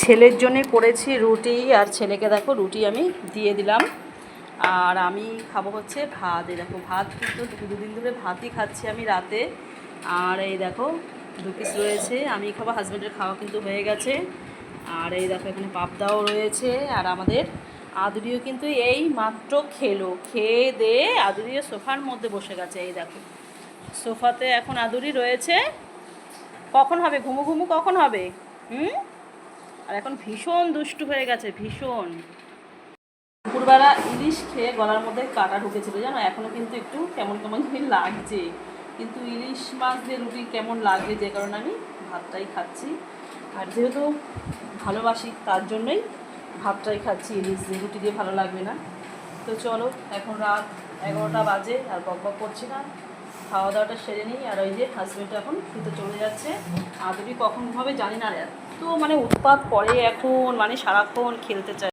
ছেলের জন্যে করেছি রুটি, আর ছেলেকে দেখো রুটি আমি দিয়ে দিলাম। আর আমি খাবো হচ্ছে ভাত। এই দেখো ভাত, কিন্তু দুদিন ধরে ভাতই খাচ্ছি আমি রাতে। আর এই দেখো 2 পিস রয়েছে, আমি খাবো, হাজব্যান্ডের খাওয়া কিন্তু হয়ে গেছে। আর এই দেখো এখানে পাবদাও রয়েছে। আর আমাদের আদুরিও কিন্তু এই মাত্র খেয়ে দিয়ে আদুরিও সোফার মধ্যে বসে গেছে। এই দেখো সোফাতে এখন আদুরি রয়েছে। কখন হবে ঘুমু ঘুমু, কখন হবে? আর এখন ভীষণ দুষ্টু হয়ে গেছে, ভীষণ। দুপুরবেলা ইলিশ খেয়ে গলার মধ্যে কাটা ঢুকেছিল জানো, এখনও কিন্তু একটু কেমন কেমন লাগছে। কিন্তু ইলিশ মাছ দিয়ে রুটি কেমন লাগবে, যে কারণে আমি ভাতটাই খাচ্ছি। আর যেহেতু ভালোবাসি তার জন্যই ভাতটাই খাচ্ছি, ইলিশ দিয়ে রুটি দিয়ে ভালো লাগবে না। তো চলো, এখন রাত 11টা বাজে, আর বক বক করছি না, খাওয়া দাওয়াটা সেরে নিই। আর ওই যে হাজব্যান্ড এখন শুতে চলে যাচ্ছে। আদুরি কখন হবে জানি না, এত মানে উৎপাত করে এখন, মানে সারাক্ষণ খেলতে চায়।